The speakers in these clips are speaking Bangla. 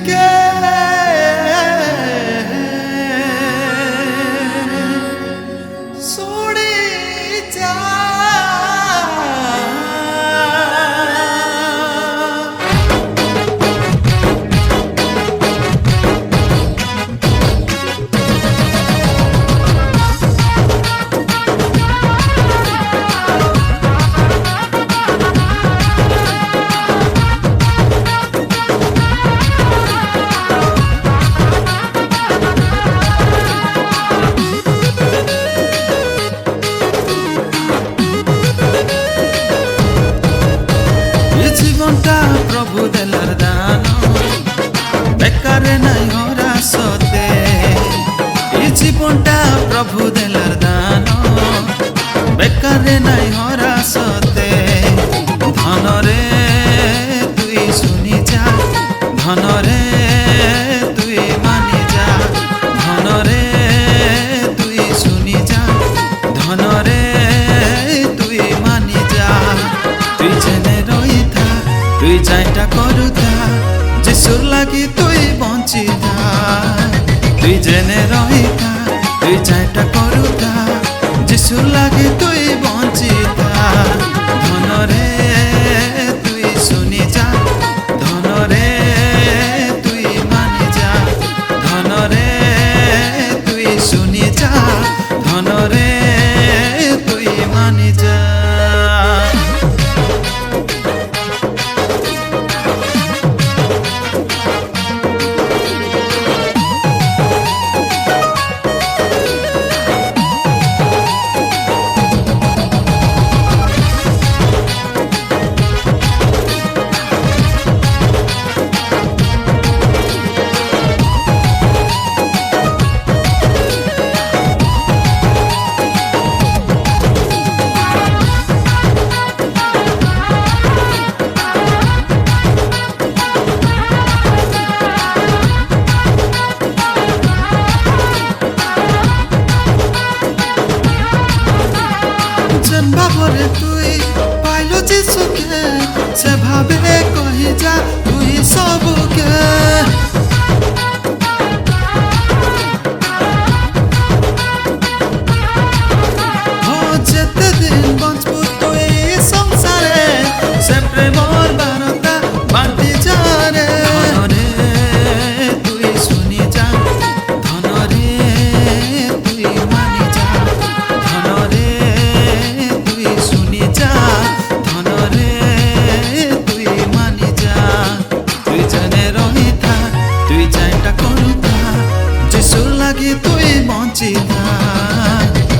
থেকে সরে যা। জীবনটা প্রভু দেলার দান, বেকারে নাই হরা সতে। এই জীবনটা প্রভু দেলার দান, বেকারে নাই হরা সতে। ধনরে তুই শুনি যা, ধনরে তুই মানি যা, ধনরে তুই শুনি যা, ধনরে তুই মানি যা। তুই জেনে রইথা, তুই যাইটা করুথা, যিশুর লাগি তুই বঞ্চি থা। তুই জেনে রইথা, তুই যাইটা করুথা, যিশুর লাগি তুই বঞ্চি থা। ধনরে তুই শুনি যা, ধনরে তুই মানি যা, ধনরে তুই শুনি যা, ধনরে তুই মানি যা। ভাবরে তুই পাইল যিশুকে, সে ভাবে কহি যা তুই সবুকে। যেতে দিন বঞ্চবু তুই সংসারে, সে প্রেমর বারতা বান্তি যারে। ধনরে তুই শুনি যা, ধনরে তুই মানি যা, ধনরে তুই শুনি যা, ধনরে তুই মানি যা। তুই জেনে রহিথা, তুই যাইটা করুথা, যিশুর লাগি তুই বঞ্চি থা।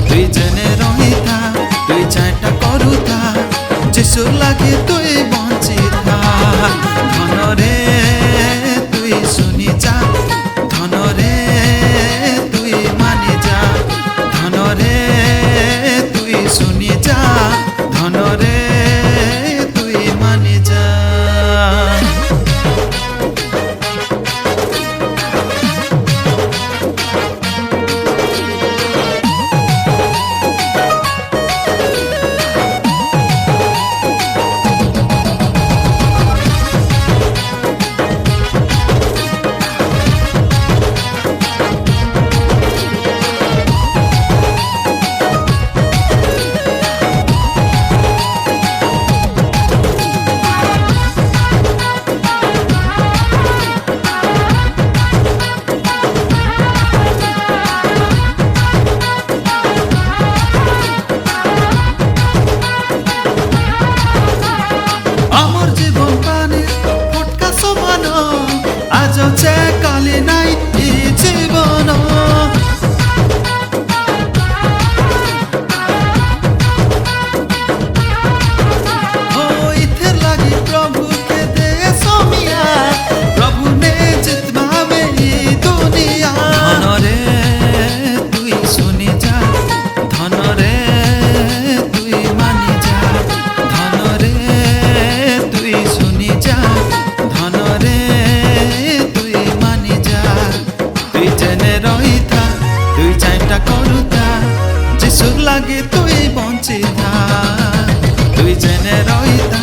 তুই জেনে রহিথা, তুই যাইটা করুথা, যিশুর লাগি তুই বঞ্চি থা। ধনরে তুই শুনি যা, ধনরে তুই মানি যা, ধনরে তুই শুনি যা, ধনরে তুই মানি যা। আমার জীবন পানে ফটকা সমান, আজ যে কালি নাই এই জীবন। ইথের লাগি প্রভুকে দে সমিয়া, প্রভু নে জিতবাবে এই দুনিয়া। ধনরে তুই শুনি যা, ধনরে তুই মানি যা, ধনরে তুই শুনি যা, ধনরে তুই মানি যা। তুই জেনে রহিথা, তুই যাইটা করুথা, যিশুর লাগি তুই বঞ্চি থা। তুই জেনে রহিথা,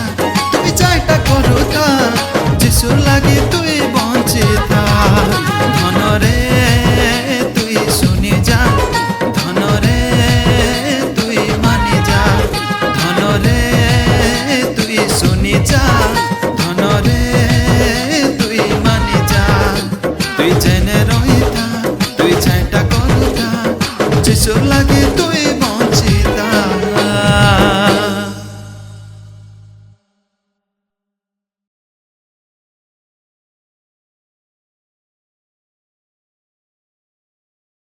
তুই যাইটা করুথা, যিশুর লাগি তুই